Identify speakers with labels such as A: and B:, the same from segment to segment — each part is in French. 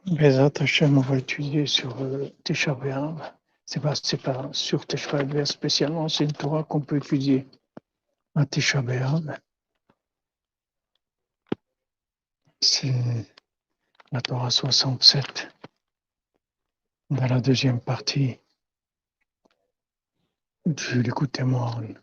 A: Bezat Hashem, on va étudier sur Tisha B'Av. C'est pas sur Tisha B'Av spécialement, c'est une Torah qu'on peut étudier à Tisha B'Av. C'est la Torah 67, dans la deuxième partie du Likutei Moharan.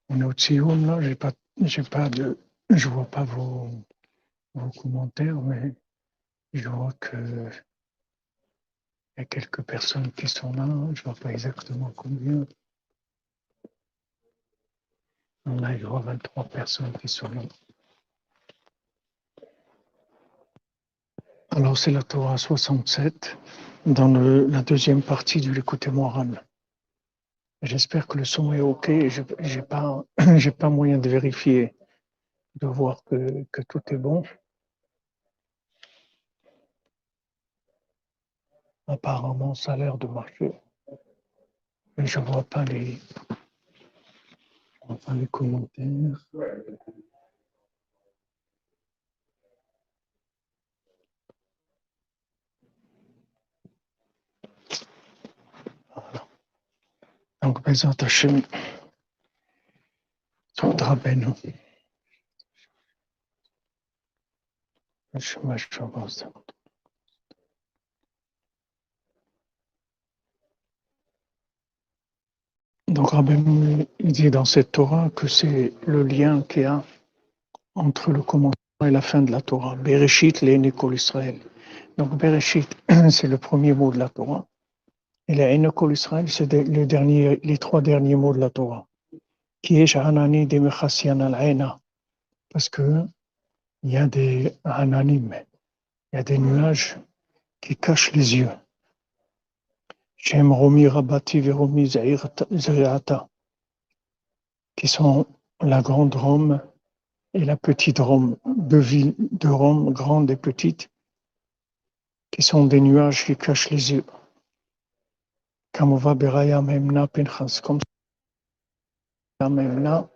A: On est au Tsioun, là, je vois pas vos commentaires, mais je vois que il y a quelques personnes qui sont là, je vois pas exactement combien. Là, je vois 23 personnes qui sont là. Alors, c'est la Torah 67, dans la deuxième partie du Likutei Moharan. J'espère que le son est OK. J'ai pas moyen de vérifier, de voir que tout est bon. Apparemment, ça a l'air de marcher. Mais je vois pas les commentaires. Voilà. Donc, Bezat Hashem, Sod Rabbeinu. Donc, Rabbeinu, il dit dans cette Torah que c'est le lien qu'il y a entre le commencement et la fin de la Torah. Bereshit, l'Eine Kol Israël. Donc, Bereshit, c'est le premier mot de la Torah. Et l'Eine Kol Israël, c'est les trois derniers mots de la Torah. Qui est Hanani de Mechassian al-Aina. Parce que il y a des Hananim, il y a des nuages qui cachent les yeux. Shem Romi Rabati Veromi Zeriata, qui sont la grande Rome et la petite Rome, deux villes de Rome, grandes et petites, qui sont des nuages qui cachent les yeux. Kamova Beraya Memna Pinchas, comme Memna,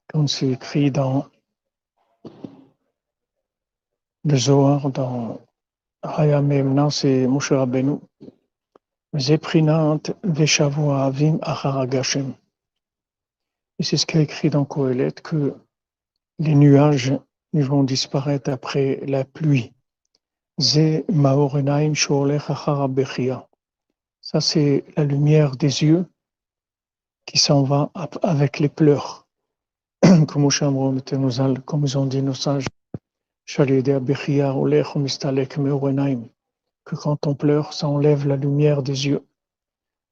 A: comme c'est écrit dans le Zohar, dans Raya Memna, c'est Moshe Rabbeinu. Zeprinat Veshavua Avim Achar Gashem. Et c'est ce qui est écrit dans Kohelet, que les nuages ils vont disparaître après la pluie. Ze Maorenaim Shoolech Achar Bechia. Ça, c'est la lumière des yeux qui s'en va avec les pleurs. Comme ils ont dit nos sages, que quand on pleure, ça enlève la lumière des yeux.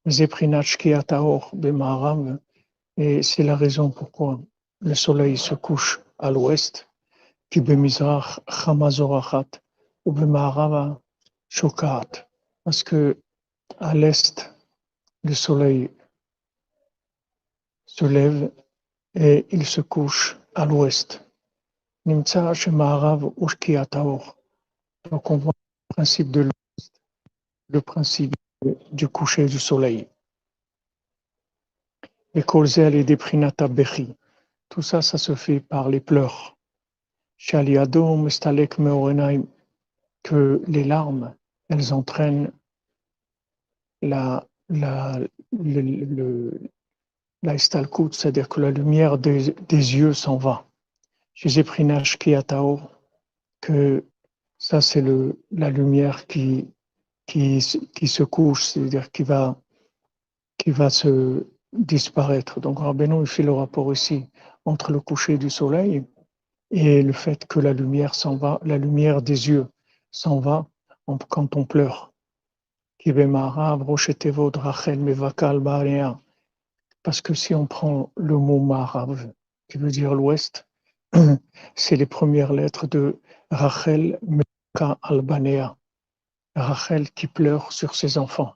A: Et c'est la raison pourquoi le soleil se couche à l'ouest, qui bemizrach chamazorachat ou bemarava shokat, parce que à l'est le soleil se lève et il se couche à l'ouest. Nimtsa shemarav ushkiataor. Donc on voit le principe de l'ouest, le principe du coucher du soleil. Et kolzel et des prinata bechi. Tout ça, ça se fait par les pleurs. Shaliado mestalek meorenaim, que les larmes, elles entraînent la istalkut, c'est-à-dire que la lumière des yeux s'en va. Chez Zeprinash Kiatao, que ça c'est la lumière qui qui se couche, c'est-à-dire qui va se disparaître. Donc Rabbeinu il fait le rapport ici entre le coucher du soleil et le fait que la lumière s'en va, la lumière des yeux s'en va quand on pleure. Parce que si on prend le mot Marav, qui veut dire l'ouest, c'est les premières lettres de Rachel Meka Albanea, Rachel qui pleure sur ses enfants.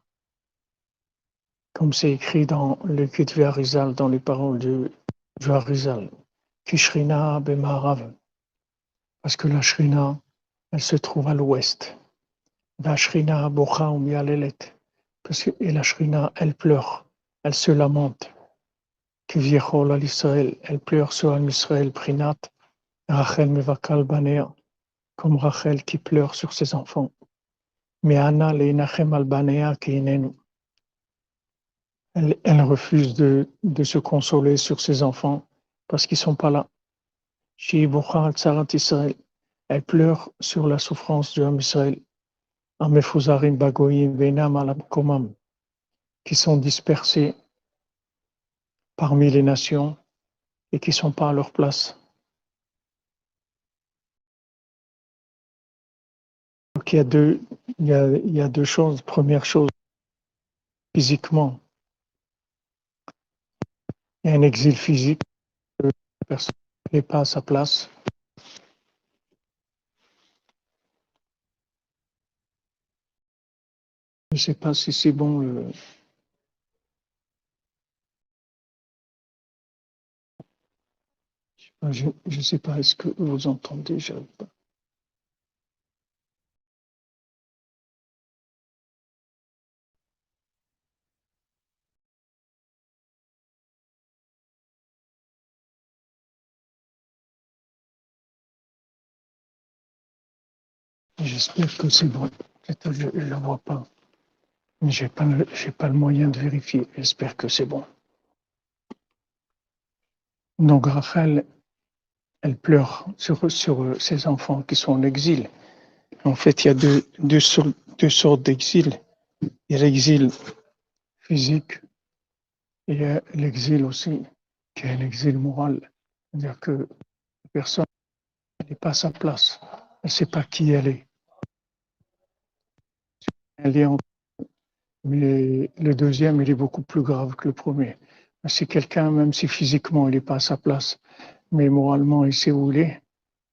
A: Comme c'est écrit dans le Ketvi Arizal, dans les paroles du Arizal, Kishrina Bemarav, parce que la Shrina, elle se trouve à l'ouest. La Shrina Bocha Umialelet, et la Shrina, elle pleure, elle se lamente. Kiviechol al Israël, elle pleure sur Al Israël, Prinat, Rachel Mevakal Banea, comme Rachel qui pleure sur ses enfants. Mais Anna Leinachem al Banea Keinenu, elle refuse de se consoler sur ses enfants parce qu'ils ne sont pas là. Shibucha al Tzarat Israël, elle pleure sur la souffrance de Israël. Amefuzarim Bagoyim Veinam al Komam, qui sont dispersés parmi les nations et qui ne sont pas à leur place. Donc il y a deux choses. Première chose, physiquement, il y a un exil physique, la personne n'est pas à sa place. Je ne sais pas si c'est bon. Je ne sais pas, est-ce que vous entendez? J'arrive pas. J'espère que c'est bon. Peut-être je ne le vois pas. Mais je n'ai pas le moyen de vérifier. J'espère que c'est bon. Donc Rachel, elle pleure sur ses enfants qui sont en exil. En fait, il y a deux sortes d'exil. Il y a l'exil physique et il y a l'exil aussi, qui est un exil moral. C'est-à-dire que la personne n'est pas à sa place. Elle ne sait pas qui elle est. Elle est en... Mais le deuxième, il est beaucoup plus grave que le premier. C'est quelqu'un, même si physiquement il n'est pas à sa place, mais moralement il sait où il est,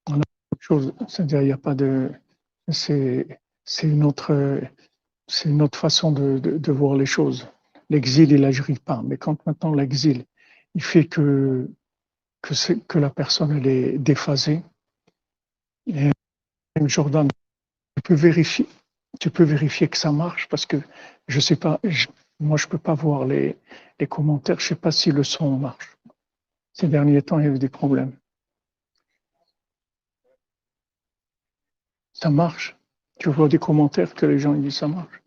A: on a autre chose. C'est-à-dire, il n'y a pas de. C'est, c'est une autre, c'est une autre façon de voir les choses. L'exil, il n'agit pas. Mais quand maintenant l'exil, il fait que la personne elle est déphasée, et Jordan, tu peux vérifier que ça marche parce que je sais pas, moi je peux pas voir les commentaires, je sais pas si le son marche. Ces derniers temps, il y a eu des problèmes. Ça marche. Tu vois des commentaires que les gens disent ça marche.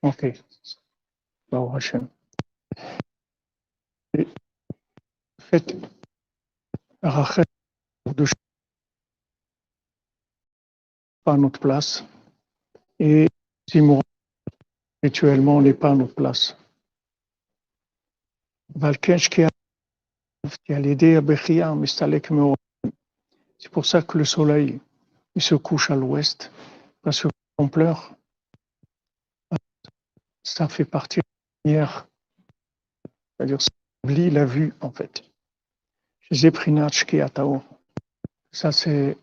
A: Ok. Bah, Hachem. Faites Rachel de pas à notre place et Simon spirituellement n'est pas à notre place. Valkench qui a l'idée à Bechia, Mistalek Meo. C'est pour ça que le soleil il se couche à l'ouest, parce que quand on pleure, ça fait partie de la lumière, c'est-à-dire ça oublie la vue en fait. Zeprinach qui atao. Ça c'est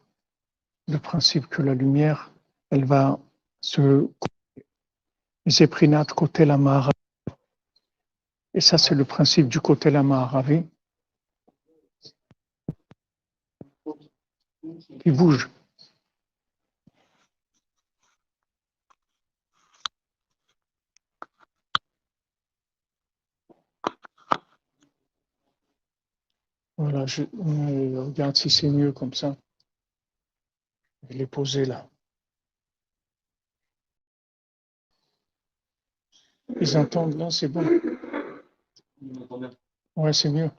A: le principe que la lumière, elle va se Zeprinat côté la Mahara. Et ça c'est le principe du côté la Maharavi qui bouge. Voilà, je regarde si c'est mieux comme ça. Je l'ai posé là. Ils entendent là, c'est bon. Ouais, c'est mieux.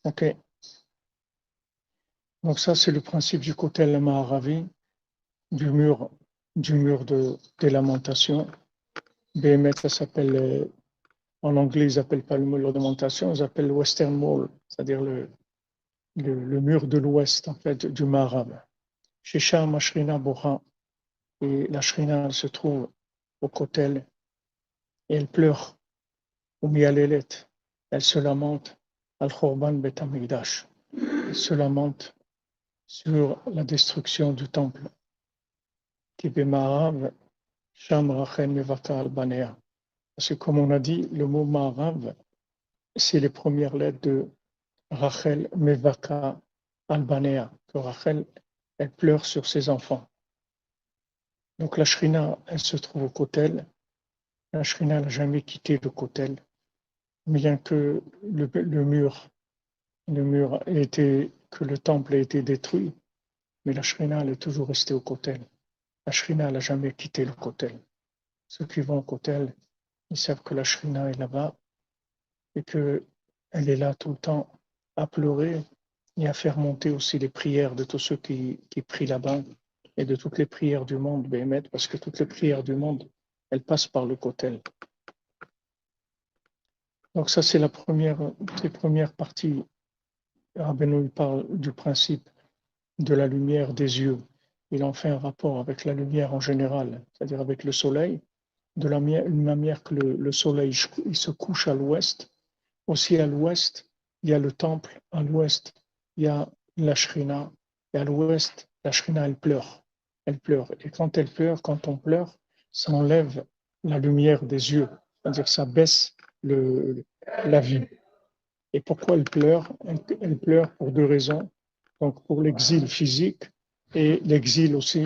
A: Ok. Donc ça, c'est le principe du Kotel Maharavi. du mur, des lamentations. Béhémet, ça s'appelle, en anglais, ils n'appellent pas le mur de lamentation, ils appellent le Western Wall, c'est-à-dire le mur de l'ouest, en fait, du Maharam. Shisham Ashrina Bora, et la Shrina elle se trouve au Kotel, et elle pleure, au Mialelet, elle se lamente, Al-Khorban Bet Hamikdash, elle se lamente sur la destruction du temple. Qui Bemarav, Sham Rachel Mevaka Albanea. Parce que comme on a dit, le mot Marav, c'est les premières lettres de Rachel Mevaka Albanea, que Rachel, elle pleure sur ses enfants. Donc la Shrina, elle se trouve au Kotel. La Shrina n'a jamais quitté le Kotel, bien que que le temple ait été détruit, mais la Shrina, elle est toujours restée au Kotel. La Shrina, elle n'a jamais quitté le Kotel. Ceux qui vont au Kotel, ils savent que la Shrina est là-bas et qu'elle est là tout le temps à pleurer et à faire monter aussi les prières de tous ceux qui prient là-bas et de toutes les prières du monde, Béhémet, parce que toutes les prières du monde, elles passent par le Kotel. Donc ça, c'est les premières parties. Rabbeinu parle du principe de la lumière des yeux. Il en fait un rapport avec la lumière en général, c'est-à-dire avec le soleil, de la même manière que le soleil il se couche à l'ouest. Aussi à l'ouest, il y a le temple, à l'ouest, il y a la Shrina, et à l'ouest, la Shrina, elle pleure. Elle pleure. Et quand elle pleure, quand on pleure, ça enlève la lumière des yeux, c'est-à-dire que ça baisse la vue. Et pourquoi elle pleure? Elle pleure pour deux raisons. Donc pour l'exil physique et l'exil aussi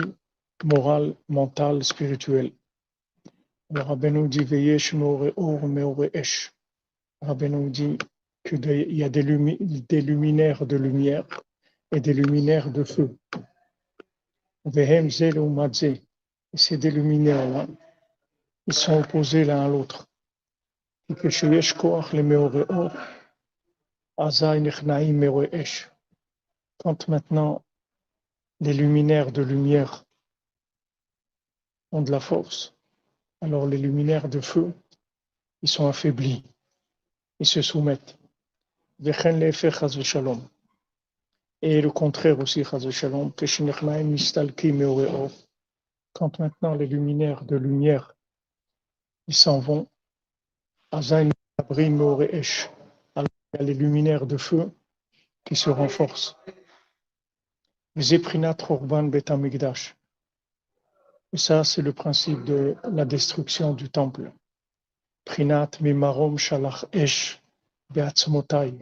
A: moral, mental, spirituel. Le Rabbeinu dit Veyesh meore or meore esh. Rabbeinu dit qu'il y a des luminaires de lumière et des luminaires de feu. Vehem zel ou madze. Et ces deux luminaires-là, ils sont opposés l'un à l'autre. Et que sheyesh koach le meore or, azay nechnaim meore esh. Quand maintenant les luminaires de lumière ont de la force, alors les luminaires de feu, ils sont affaiblis, ils se soumettent. Vechen lefer chas v'shalom. Et le contraire aussi, chas v'shalom, keshinechnaim mistalki meore or. Quand maintenant les luminaires de lumière, ils s'en vont, azayn abri meore esh. Alors il y a les luminaires de feu qui se renforcent. Zeprinat Orban Bet Hamikdash. Et ça, c'est le principe de la destruction du temple. Prinat mimarom shalach esh beatzmotai.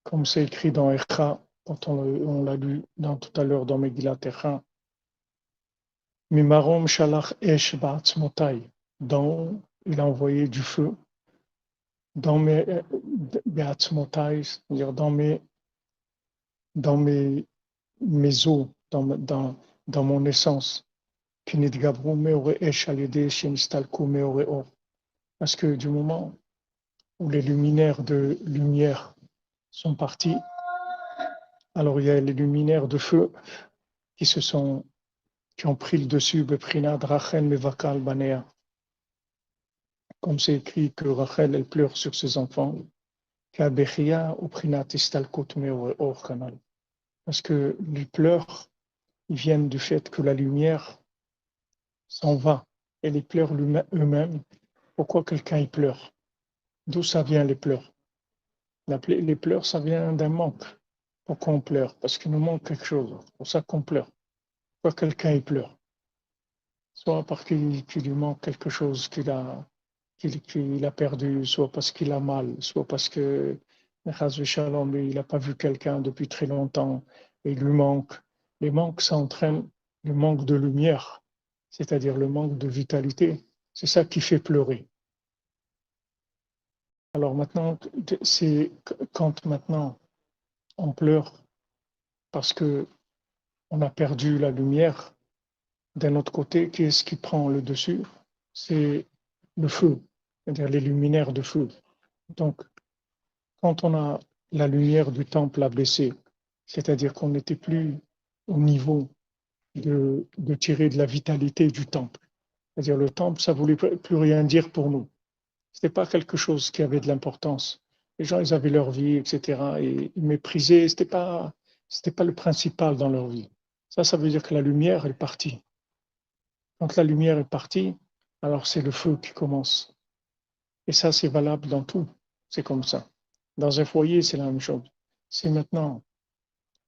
A: Comme c'est écrit dans Echa, quand on l'a lu tout à l'heure dans Megillat Echa. Mimarom shalach esh beatzmotai. Dont il a envoyé du feu dans mes beatzmotai, c'est-à-dire dans mes os, dans mon essence. Parce que du moment où les luminaires de lumière sont partis, alors il y a les luminaires de feu qui ont pris le dessus, comme c'est écrit que Rachel elle pleure sur ses enfants, parce que les pleurs ils viennent du fait que la lumière s'en va et les pleurs eux-mêmes. Pourquoi quelqu'un y pleure? D'où ça vient les pleurs? Les pleurs, ça vient d'un manque. Pourquoi on pleure? Parce qu'il nous manque quelque chose. C'est pour ça qu'on pleure. Pourquoi quelqu'un y pleure? Soit parce qu'il lui manque quelque chose qu'il a perdu, soit parce qu'il a mal, soit parce que il n'a pas vu quelqu'un depuis très longtemps et il lui manque. Les manques, ça entraîne le manque de lumière, c'est-à-dire le manque de vitalité. C'est ça qui fait pleurer. Alors maintenant, c'est quand maintenant on pleure parce que on a perdu la lumière. D'un autre côté, qui est-ce qui prend le dessus? C'est le feu, c'est-à-dire les luminaires de feu. Donc, quand on a la lumière du temple a baissé, c'est-à-dire qu'on n'était plus au niveau de tirer de la vitalité du temple. C'est-à-dire le temple, ça ne voulait plus rien dire pour nous. Ce n'était pas quelque chose qui avait de l'importance. Les gens, ils avaient leur vie, etc. Et ils méprisaient, c'était pas le principal dans leur vie. Ça veut dire que la lumière est partie. Quand la lumière est partie, alors c'est le feu qui commence. Et ça, c'est valable dans tout. C'est comme ça. Dans un foyer, c'est la même chose. C'est maintenant,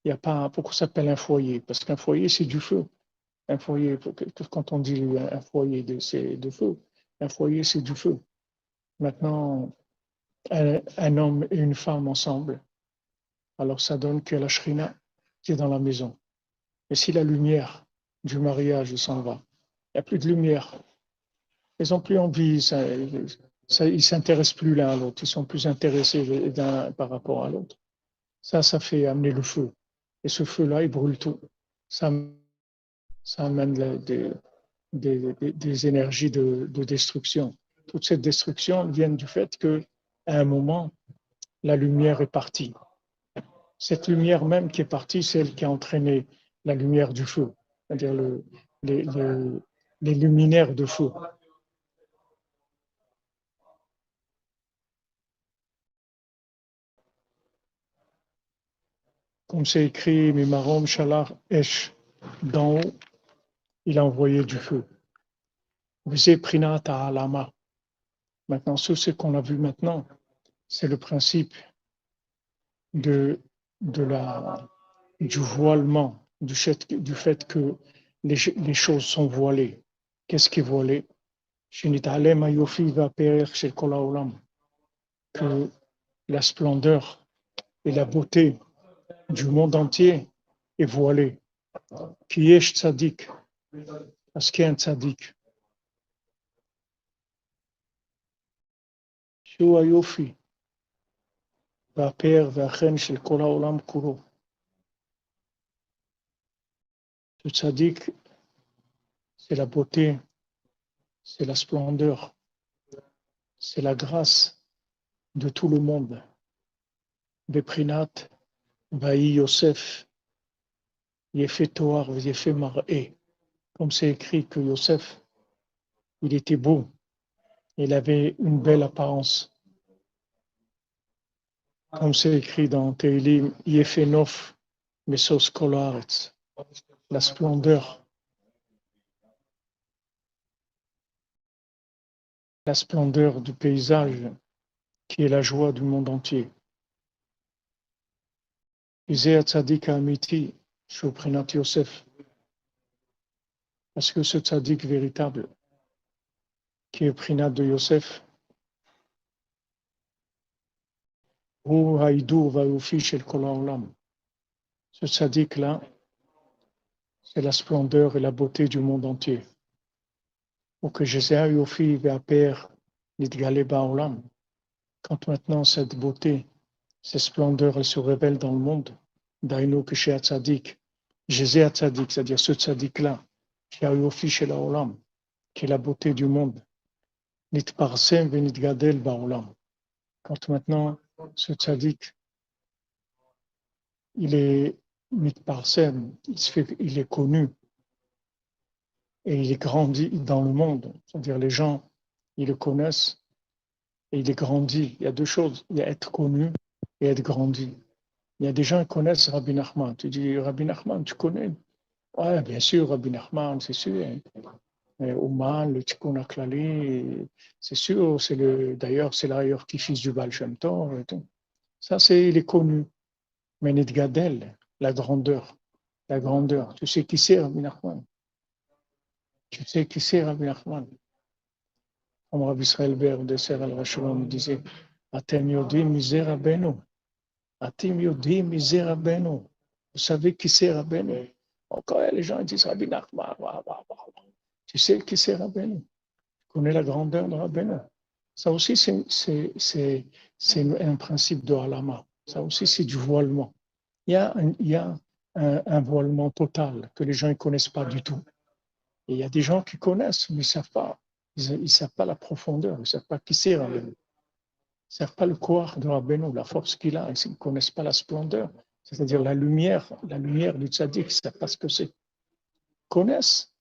A: il n'y a pas, pourquoi ça s'appelle un foyer? Parce qu'un foyer, c'est du feu. Un foyer, quand on dit un foyer, c'est de feu. Un foyer, c'est du feu. Maintenant, un homme et une femme ensemble, alors ça donne que la shrina qui est dans la maison. Et si la lumière du mariage s'en va, il n'y a plus de lumière. Ils n'ont plus envie, ils ne s'intéressent plus l'un à l'autre, ils sont plus intéressés l'un par rapport à l'autre. Ça fait amener le feu. Et ce feu-là, il brûle tout. Ça, ça amène des énergies de destruction. Toute cette destruction vient du fait qu'à un moment, la lumière est partie. Cette lumière même qui est partie, c'est elle qui a entraîné la lumière du feu, c'est-à-dire les, les, les luminaires de feu. Comme c'est écrit, Mimarom Shalar Esh, d'en haut, il a envoyé du feu. Visé Prinat Alama. Maintenant, ce qu'on a vu maintenant, c'est le principe de, de la, du voilement, du fait que les choses sont voilées. Qu'est-ce qui est voilé? Que la splendeur et la beauté du monde entier est voilée. Qui est tzaddik? Parce qu'il y a un tzaddik. שהוא היופי והפאר והחן של כל העולם כולו. Le tzaddik, c'est la beauté, c'est la splendeur, c'est la grâce de tout le monde. Beprinat, Vaï Yosef, Yefé Toar, Yefé Mar'é. Comme c'est écrit que Yosef, il était beau, il avait une belle apparence. Comme c'est écrit dans Teilim, Yefé Nof, Mesos Kolaretz, la splendeur du paysage qui est la joie du monde entier. Isaiah Tzadik Amiti, Shoprinat Yosef, parce que ce tzaddik véritable, qui est Prinat de Yosef, Hu Haïdou Vaoufi Shel Kol Haolam. Ce tzaddik-là, c'est la splendeur et la beauté du monde entier. Ou que Jézéa Yofi Ve'aper Nidgale Ba'olam. Quand maintenant cette beauté, cette splendeur, elle se révèle dans le monde, Daïno Keshe Tzadik, Jézéa Tzadik, c'est-à-dire ce tzaddik-là, qui a Yofi Shel Haolam, qui est la beauté du monde, Nitparsem Ve'nitgadel Ba'olam. Quand maintenant ce tzaddik, il est mitparsem, il est connu et il est grandi dans le monde. C'est-à-dire les gens, ils le connaissent et il est grandi. Il y a deux choses, il y a être connu et être grandi. Il y a des gens qui connaissent Rabbi Nachman. Tu dis, Rabbi Nachman, tu connais? Ouais, bien sûr, Rabbi Nachman, c'est sûr. Ouman, le Tikkun HaKlali, c'est sûr. D'ailleurs, c'est l'ailleurs qui fils du Baal Shem Tov et tout. Ça, il est connu. Mais Nidgadel, la grandeur. La grandeur. Tu sais qui c'est Rabbi Nachman? Tu sais qui c'est Rabbi Nachman? Comme Rabbi Israël Ber de Ser al-Rashom disait, Atem yodim miser Rabbeinu. Atem yodim miser Rabbeinu. Vous savez qui c'est Rabbeinu? Encore les gens disent Rabbi Nachman. Tu sais qui c'est Rabbeinu? Tu connais la grandeur de Rabbeinu? Ça aussi, c'est un principe de halama. Ça aussi, c'est du voilement. Il y a un voilement total que les gens ne connaissent pas du tout. Et il y a des gens qui connaissent, mais ils ne savent pas. Ils savent pas la profondeur, ils ne savent pas qui c'est Rabbeinu. Ils ne savent pas le corps de Rabbeinu, la force qu'il a. Ils ne connaissent pas la splendeur, c'est-à-dire la lumière du tzaddik, ils ne savent pas ce que c'est. connaissent,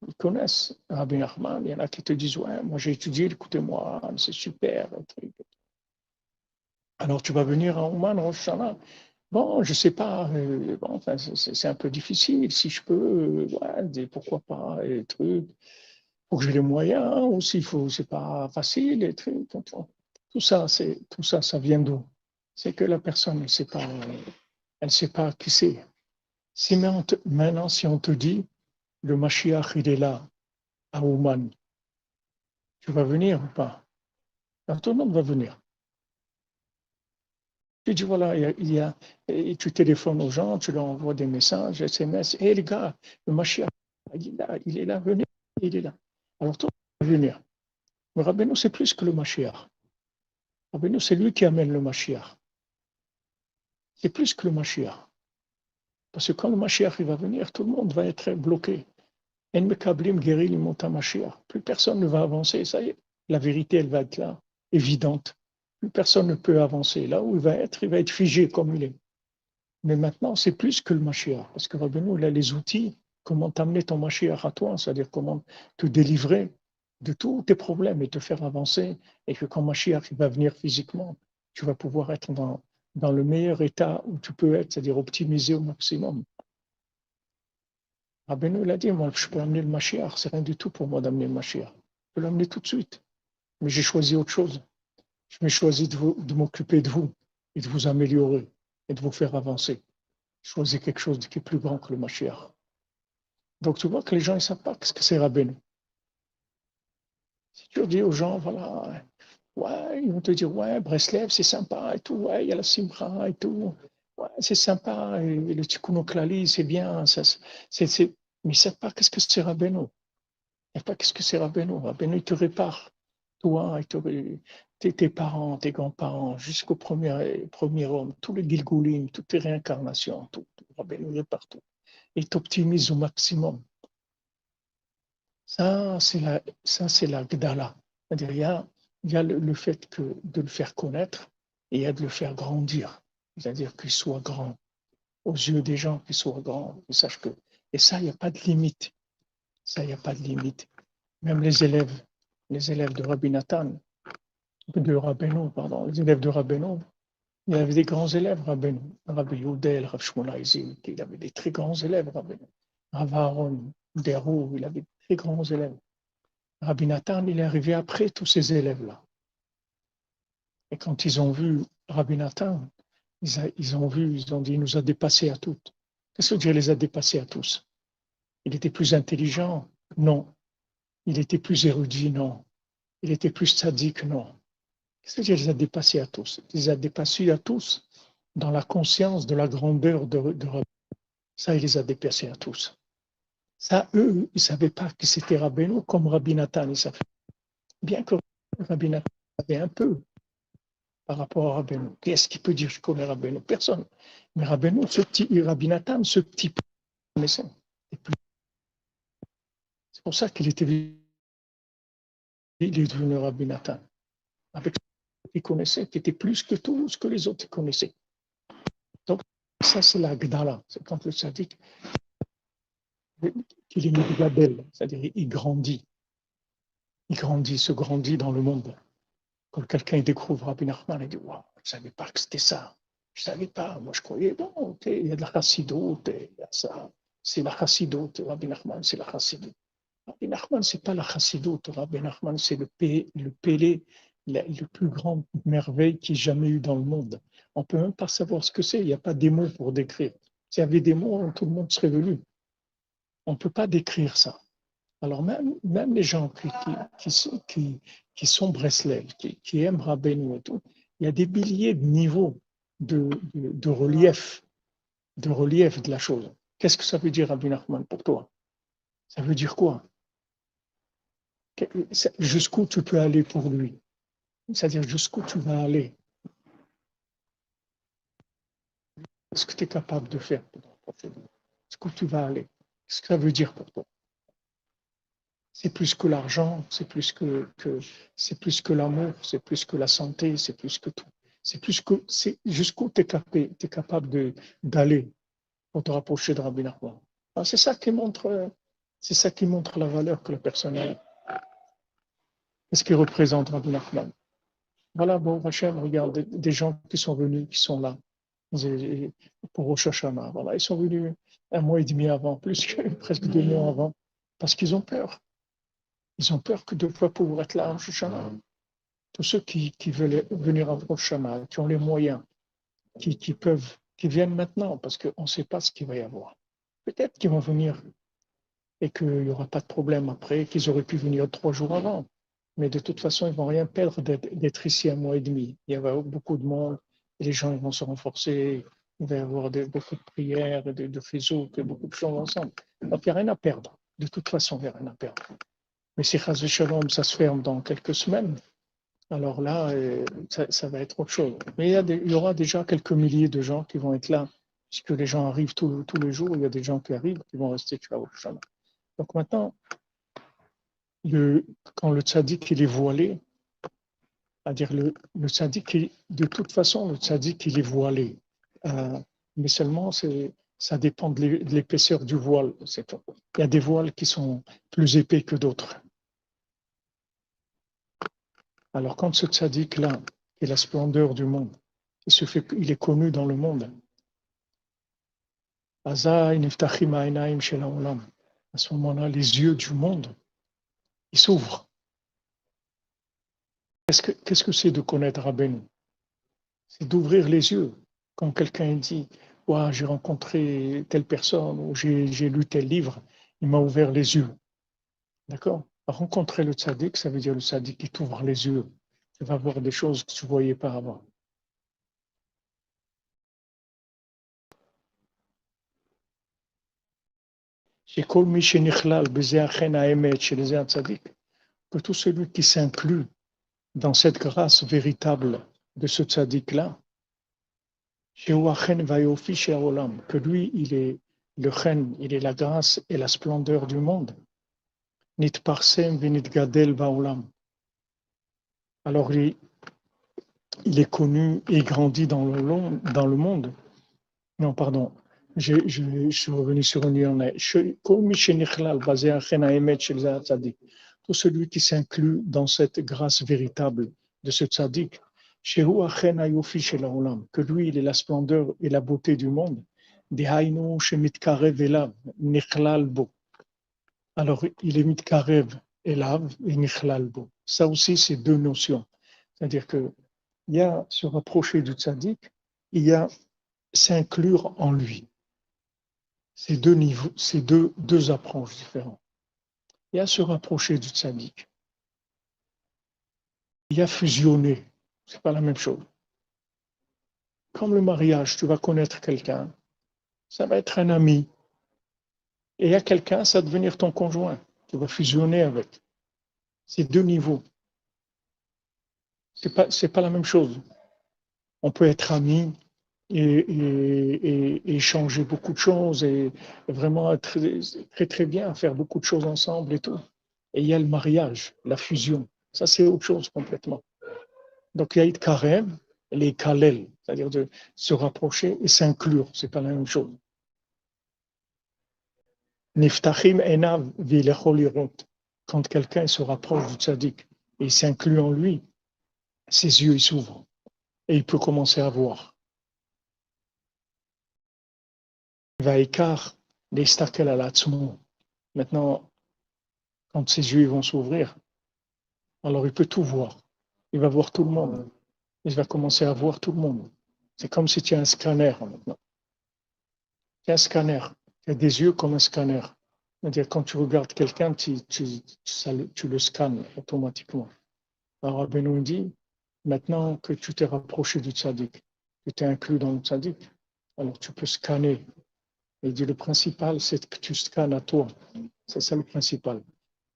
A: ils connaissent Rabbi Nachman. Il y en a qui te disent, ouais, moi j'ai étudié, écoutez-moi, c'est super. Alors tu vas venir à Ouman, Rosh Hashanah. Bon, je sais pas, bon, enfin, c'est un peu difficile. Si je peux, ouais, pourquoi pas, et trucs. Faut que j'ai les moyens, ou s'il faut, c'est pas facile, et trucs. Tout ça, ça vient d'où? C'est que la personne, elle sait pas qui c'est. Si maintenant, si on te dit, le Mashiach, il est là, à Ouman, tu vas venir ou pas? Alors, tout le monde va venir. Tu dis, voilà, et tu téléphones aux gens, tu leur envoies des messages, SMS. Hé les gars, le Mashiach, il est là, venez, il est là. Alors tout le monde va venir. Mais Rabbeinu, c'est plus que le Mashiach. Rabbeinu, c'est lui qui amène le Mashiach. C'est plus que le Mashiach. Parce que quand le Mashiach il va venir, tout le monde va être bloqué. En mekablim geril imota Mashiach. Plus personne ne va avancer, ça y est. La vérité, elle va être là, évidente. Plus personne ne peut avancer. Là où il va être figé comme il est. Mais maintenant, c'est plus que le Mashiach, parce que Rabbeinu, il a les outils, comment t'amener ton Mashiach à toi, c'est-à-dire comment te délivrer de tous tes problèmes et te faire avancer, et que quand Mashiach il va venir physiquement, tu vas pouvoir être dans le meilleur état où tu peux être, c'est-à-dire optimisé au maximum. Rabbeinu, il a dit, moi, je peux amener le Mashiach, c'est rien du tout pour moi d'amener le Mashiach. Je peux l'amener tout de suite, mais j'ai choisi autre chose. Je m'ai choisi de m'occuper de vous et de vous améliorer et de vous faire avancer. Choisir quelque chose qui est plus grand que le Mashiach. Donc tu vois que les gens ne savent pas ce que c'est Rabbeinu. Si tu dis aux gens, voilà, ouais, ils vont te dire, ouais, Breslev, c'est sympa et tout, ouais, il y a la Simcha et tout, ouais, c'est sympa, et le Tikkun Oklali, c'est bien, ça, mais ils ne savent pas qu'est-ce que c'est Rabbeinu. Ils ne savent pas qu'est-ce que c'est Rabbeinu. Rabbeinu, il te répare, toi, tes parents, tes grands-parents, jusqu'au premier homme, tous les Gilgulim, toutes les réincarnations, tout. Rabbeinu répare tout. Il t'optimise au maximum. Ça, c'est la Gdala. C'est-à-dire, il y a le fait de le faire connaître et il y a de le faire grandir. C'est-à-dire qu'il soit grand, aux yeux des gens, qu'il soit grand, qu'ils sachent que. Et ça, il n'y a pas de limite. Ça, il n'y a pas de limite. Même les élèves de Rabbi Nathan, de Rabbeinu, pardon, les élèves de Rabbeinu, il y avait des grands élèves, Rabbeinu. Rabbi Youdel, Rav Shmona Izik, il avait des très grands élèves, Rabbeinu. Rav Aaron, Derou, il avait des très grands élèves. Rabbi Nathan, il est arrivé après tous ces élèves-là. Et quand ils ont vu Rabbi Nathan, ils ont vu, ils ont dit, il nous a dépassés à toutes. Qu'est-ce que Dieu les a dépassés à tous? Il était plus intelligent? Non. Il était plus érudit? Non. Il était plus sadique? Non. Qu'est-ce que Dieu les a dépassés à tous? Il les a dépassés à tous dans la conscience de la grandeur de Rabbi. Ça, il les a dépassés à tous. Ça, eux, ils ne savaient pas que c'était Rabbeinu comme Rabbi Nathan. Ils savaient. Bien que Rabbi Nathan savait un peu, par rapport à Rabbeinu. Qui est-ce qui peut dire je connais Rabbeinu? Personne. Mais Rabbeinu, Rabbi Nathan, ce petit peu connaissait. C'est pour ça qu'il il est devenu Rabbi Nathan. Avec ce qu'il connaissait, qui était plus que tout ce que les autres connaissaient. Donc, ça, c'est la Gdala. C'est quand le sadique, qu'il est Migdabel, c'est-à-dire il grandit. Il grandit, se grandit dans le monde. Quand quelqu'un découvre Rabbi Nachman, il dit waouh, je ne savais pas que c'était ça. Je ne savais pas. Moi, je croyais, bon, ok, il y a de la chassidoute, il y a ça. C'est la chassidoute. Rabbi Nachman, c'est la chassidoute. Rabbi Nachman, ce n'est pas la chassidoute. Rabbi Nachman, c'est le pélé, le plus grand merveille qu'il y ait jamais eu dans le monde. On ne peut même pas savoir ce que c'est. Il n'y a pas des mots pour décrire. S'il y avait des mots, tout le monde serait venu. On ne peut pas décrire ça. Alors même les gens qui sont Breslev, qui aiment Rabbeinu et tout, il y a des milliers de niveaux de relief, de la chose. Qu'est-ce que ça veut dire, Rabbi Nachman, pour toi? Ça veut dire quoi? Jusqu'où tu peux aller pour lui? C'est-à-dire jusqu'où tu vas aller? Qu'est-ce que tu es capable de faire pour lui? Jusqu'où tu vas aller? Qu'est-ce que ça veut dire pour toi? C'est plus que l'argent, c'est plus que l'amour, c'est plus que la santé, c'est plus que tout. C'est jusqu'où tu es capable d'aller pour te rapprocher de Rabbi Nachman. Alors, c'est ça qui montre la valeur que la personne a. Qu'est-ce qui représente Rabbi Nachman? Voilà, bon, Hachem, regarde, des gens qui sont venus, qui sont là pour Rosh Hashanah. Voilà, ils sont venus un mois et demi avant, plus que presque 2 mois avant, parce qu'ils ont peur. Ils ont peur que de ne pas pouvoir être là à Rosh Hashanah. Tous ceux qui veulent venir à Rosh Hashanah, qui ont les moyens, qui viennent maintenant, parce qu'on ne sait pas ce qu'il va y avoir. Peut-être qu'ils vont venir et qu'il n'y aura pas de problème après, qu'ils auraient pu venir 3 jours avant. Mais de toute façon, ils ne vont rien perdre d'être ici un mois et demi. Il y a beaucoup de monde, et les gens ils vont se renforcer, il va y avoir beaucoup de prières, de réseaux, beaucoup de choses ensemble. Donc il n'y a rien à perdre. De toute façon, il n'y a rien à perdre. Mais si Chas Shalom, ça se ferme dans quelques semaines, alors là, ça va être autre chose. Mais il y aura déjà quelques milliers de gens qui vont être là, puisque les gens arrivent tous les jours. Il y a des gens qui arrivent, qui vont rester tu vois. Donc maintenant, quand le tzaddik il est voilé, c'est-à-dire le tzaddik, de toute façon, le tzaddik il est voilé. Mais seulement, ça dépend de l'épaisseur du voile. Il y a des voiles qui sont plus épais que d'autres. Alors quand ce tzaddik-là est la splendeur du monde, il est connu dans le monde. À ce moment-là, les yeux du monde, ils s'ouvrent. Qu'est-ce que c'est de connaître Rabbeinu? C'est d'ouvrir les yeux. Quand quelqu'un dit ouais, j'ai rencontré telle personne ou j'ai lu tel livre, il m'a ouvert les yeux. D'accord? Rencontrer le tzaddik, ça veut dire le tzaddik qui t'ouvre les yeux. Tu vas voir des choses que tu ne voyais pas avant. Que tout celui qui s'inclut dans cette grâce véritable de ce tzaddik-là, que lui, il est le chen, il est la grâce et la splendeur du monde. Alors il est connu et grandi dans le monde. Non, pardon, je suis revenu sur une lyonnais. Tout celui qui s'inclut dans cette grâce véritable de ce tzaddik, que lui, il est la splendeur et la beauté du monde. Alors, il est mitkarev elav et nichlal bo. Ça aussi, c'est deux notions. C'est-à-dire qu'il y a se rapprocher du tzaddik, il y a s'inclure en lui. C'est deux niveaux, c'est deux approches différentes. Il y a se rapprocher du tzaddik. Il y a fusionner. C'est pas la même chose. Comme le mariage, tu vas connaître quelqu'un, ça va être un ami. Et il y a quelqu'un, ça va devenir ton conjoint. Tu vas fusionner avec. C'est deux niveaux. C'est pas la même chose. On peut être amis et échanger beaucoup de choses et vraiment être très, très bien, faire beaucoup de choses ensemble et tout. Et il y a le mariage, la fusion. Ça, c'est autre chose complètement. Donc, il y a It Karem et les Kalel, c'est-à-dire de se rapprocher et s'inclure. C'est pas la même chose. Niftachim enav vilechol irot. Quand quelqu'un se rapproche du tzaddik et il s'inclut en lui, ses yeux s'ouvrent et il peut commencer à voir. Vaikar, l'estakel al atzmo. Maintenant, quand ses yeux vont s'ouvrir, alors il peut tout voir. Il va voir tout le monde. Il va commencer à voir tout le monde. C'est comme si tu as un scanner maintenant. Tu as un scanner. Tu as des yeux comme un scanner. C'est-à-dire quand tu regardes quelqu'un, tu le scannes automatiquement. Alors Rabbeinu dit, maintenant que tu t'es rapproché du tzaddik, tu t'es inclus dans le tzaddik, alors tu peux scanner. Il dit le principal, c'est que tu scannes à toi. C'est ça le principal.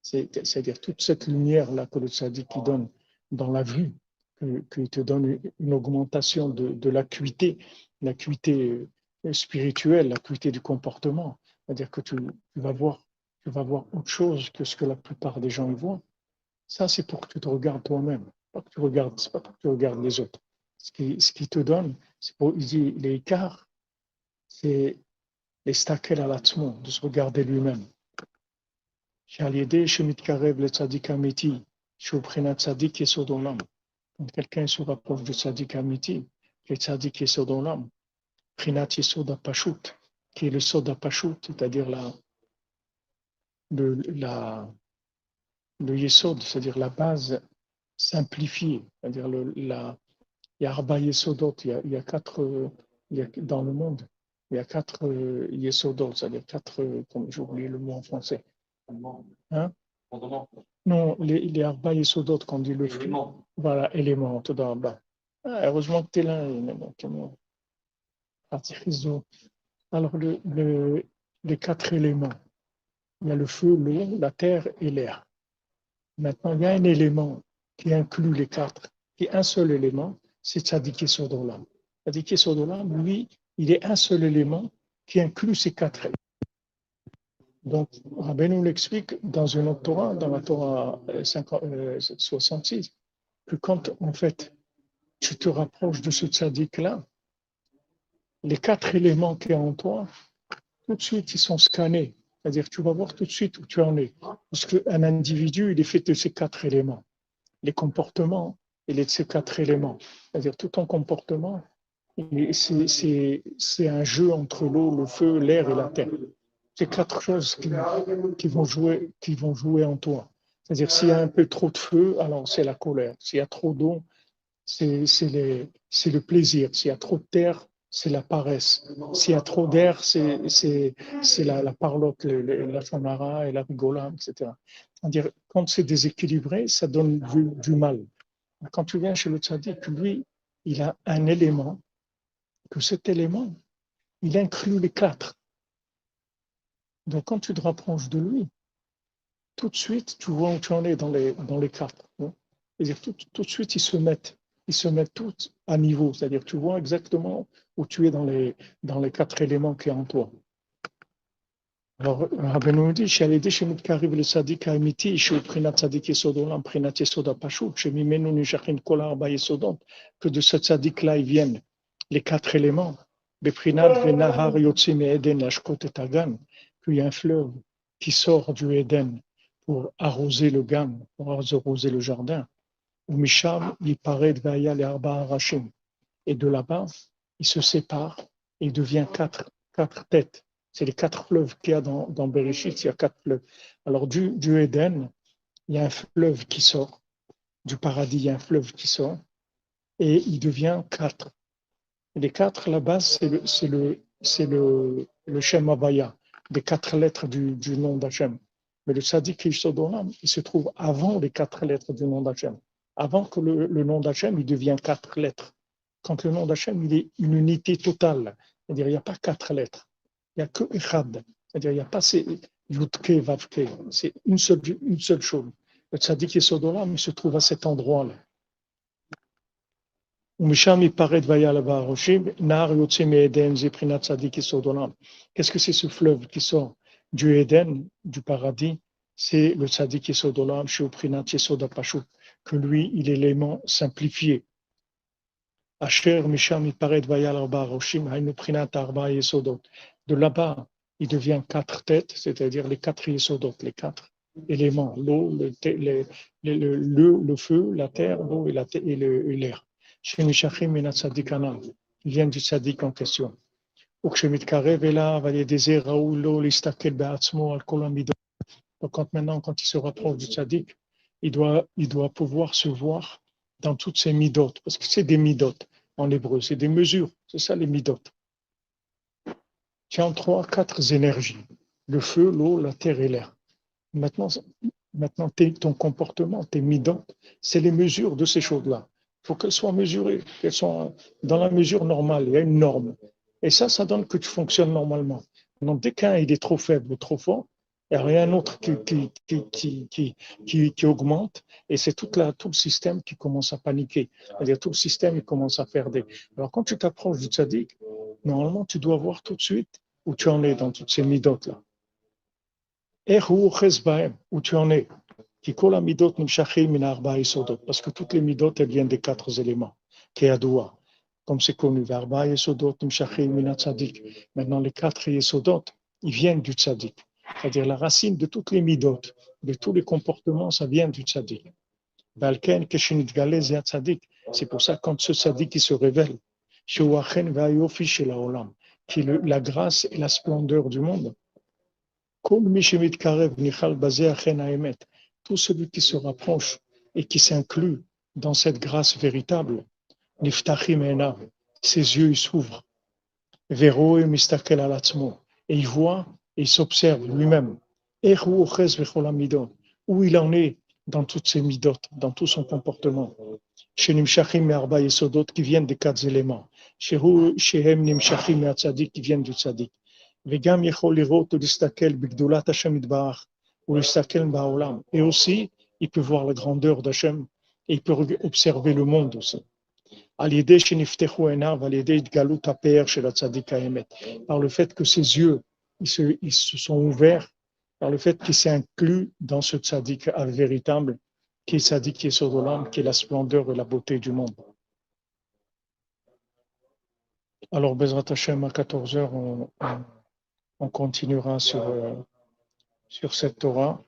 A: C'est-à-dire toute cette lumière-là que le tzaddik qui donne dans la vue, qui te donne une augmentation de l'acuité spirituelle, l'acuité du comportement. C'est-à-dire que tu vas voir autre chose que ce que la plupart des gens y voient. Ça, c'est pour que tu te regardes toi-même. C'est pas pour que tu regardes les autres. Ce qui te donne, il dit les écarts, c'est les stakel à l'atzmo, de se regarder lui-même. Quand quelqu'un se rapproche du tzaddik amiti, le tzaddik yesod olam, prinat yesod apashut, qui est le sod apashut, c'est-à-dire le yesod, c'est-à-dire la base simplifiée, c'est-à-dire il y a Arba Yesodot, il y a quatre, dans le monde, il y a quatre Yesodot, c'est-à-dire quatre, j'ai oublié le mot en français. Hein? Non, les Arba Yesodot, quand on dit le flux. Voilà, éléments, tout d'abord. Heureusement que tu es là. Alors, les quatre éléments, il y a le feu, l'eau, la terre et l'air. Maintenant, il y a un élément qui inclut les quatre, qui est un seul élément, c'est Tzaddik Sodolam. Tzaddik Sodolam, lui, il est un seul élément qui inclut ces quatre éléments. Donc, Rabbeinu nous l'explique dans une autre Torah, dans la Torah 66, que quand, en fait, tu te rapproches de ce tzaddik-là, les quatre éléments qu'il y a en toi, tout de suite, ils sont scannés. C'est-à-dire, tu vas voir tout de suite où tu en es. Parce qu'un individu, il est fait de ces quatre éléments. Les comportements, il est de ces quatre éléments. C'est-à-dire, tout ton comportement, c'est un jeu entre l'eau, le feu, l'air et la terre. C'est quatre choses qui vont jouer en toi. C'est-à-dire, s'il y a un peu trop de feu, alors c'est la colère. S'il y a trop d'eau, c'est le plaisir. S'il y a trop de terre, c'est la paresse. S'il y a trop d'air, c'est la parlotte, la chamara et la rigolade, etc. C'est-à-dire, quand c'est déséquilibré, ça donne du mal. Quand tu viens chez le tzaddik, lui, il a un élément, que cet élément, il inclut les quatre. Donc, quand tu te rapproches de lui, tout de suite, tu vois où tu en es dans les quatre. C'est-à-dire, tout de suite, ils se mettent tous à niveau. C'est-à-dire, tu vois exactement où tu es dans les quatre éléments qui sont en toi. Alors, Rabbeinu nous dit, chez Alédé, chez Mitkariv, le Sadik Amiti, chez Prinat Sadik Yesodolam, Prinat Yesoda Pashut, chez Mimenu Nishachin Kola Arba Yesodot, que de ce Sadik-là, ils viennent les quatre éléments. Beprinat Venahar Yotzim et Eden, Lashkot et Tagan, qu'il y a un fleuve qui sort du Eden pour arroser le Gan, pour arroser le jardin. Ou Misham, Yipared Vaya le Arba Arashim. Et de là-bas, il se sépare et il devient quatre têtes. C'est les quatre fleuves qu'il y a dans Bereshit, il y a quatre fleuves. Alors du Éden, il y a un fleuve qui sort, du paradis, il y a un fleuve qui sort, et il devient quatre. Et les quatre, la base, c'est le Shem Havaya, des quatre lettres du nom d'Hachem. Mais le Tzaddik Yesod-Olam, il se trouve avant les quatre lettres du nom d'Hachem. Avant que le nom d'Hachem, il devient quatre lettres. Quand le nom d'Hachem, il est une unité totale, c'est-à-dire il n'y a pas quatre lettres, il n'y a que Echad, c'est-à-dire il n'y a pas ces Yudke, Vavke, c'est une seule chose. Le Tzaddik Yesod-Olam, il se trouve à cet endroit-là. Qu'est-ce que c'est ce fleuve qui sort du Éden, du paradis? C'est le tzaddik Yesod Olam, Sheuprinat Yesod Apashut, que lui, il est l'élément simplifié. Asher Misham Ipared Vayal Arba Roshim, Hainu Prinat Arba Yesodot. De là-bas, il devient quatre têtes, c'est-à-dire les quatre Yesodot, les quatre éléments, l'eau, le feu, la terre, l'eau et l'air. Il vient du tzaddik en question. Donc maintenant, quand il se rapproche du tzaddik, il doit pouvoir se voir dans toutes ces midot, parce que c'est des midot en hébreu, c'est des mesures, c'est ça les midot. Tu as en quatre énergies, le feu, l'eau, la terre et l'air. Maintenant ton comportement, tes midot, c'est les mesures de ces choses-là. Il faut qu'elles soient mesurées, qu'elles soient dans la mesure normale. Il y a une norme. Et ça donne que tu fonctionnes normalement. Donc, dès qu'un il est trop faible ou trop fort, il n'y a rien d'autre qui augmente. Et c'est tout le système qui commence à paniquer. C'est-à-dire tout le système il commence à faire des... Alors, quand tu t'approches du tzaddik, normalement, tu dois voir tout de suite où tu en es dans toutes ces midotes-là. Où tu en es. Parce que toutes les midot, elles viennent des quatre éléments. Keyadoua. comme c'est connu. Varba Yesodot Nimshachim Mina Tzadik. Maintenant, les 4 Yesodot, ils viennent du Tzadik. C'est-à-dire la racine de toutes les midot, de tous les comportements, ça vient du Tzadik. Valken Keshinit Galez et Tzadik. C'est pour ça, quand ce Tzadik qui se révèle, Shewachen Vayofi Shel Haolam, qui est la grâce et la splendeur du monde, tout celui qui se rapproche et qui s'inclut dans cette grâce véritable, ses yeux s'ouvrent, et il voit et il s'observe lui-même, où il en est dans toutes ses midot, dans tout son comportement. Qui viennent des 4 éléments. Qui viennent du tzaddik. וגם יכול לראות ולהסתכל בגדולת השם יתברך ולהסתכל בעולם. Et aussi, il peut voir la grandeur d'Hachem et il peut observer le monde aussi. על ידי שנפתחו עיניו, על ידי התגלות הפאר של הצדיק האמת. Par le fait que ses yeux, ils se sont ouverts, par le fait qu'il s'est inclus dans ce tzaddik véritable, qui est tzaddik Yesod Olam, qui est la splendeur et la beauté du monde. Alors, Bezrat Hashem, à 14h, on continuera sur cette Torah.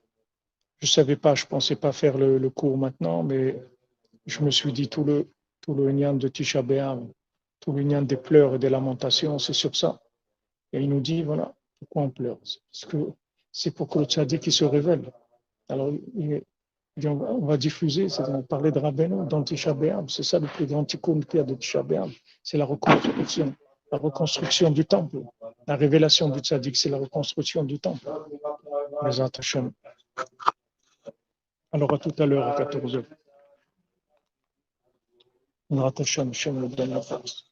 A: Je ne savais pas, je ne pensais pas faire le cours maintenant, mais je me suis dit tout le Inyan de Tisha B'Av, tout le Inyan des pleurs et des lamentations, c'est sur ça. Et il nous dit, voilà, pourquoi on pleure? Parce que c'est pour que le tzaddik qui se révèle. Alors, on va diffuser, on va parler de Rabbeinu dans Tisha B'Av, c'est ça le plus grand tikkun qu'il y a de Tisha B'Av, c'est la reconstruction du temple. La révélation du tzaddik, c'est la reconstruction du temple. Bezrat Hashem. Alors à tout à l'heure à 14h. Bezrat Hashem, Hashem nous donne la force.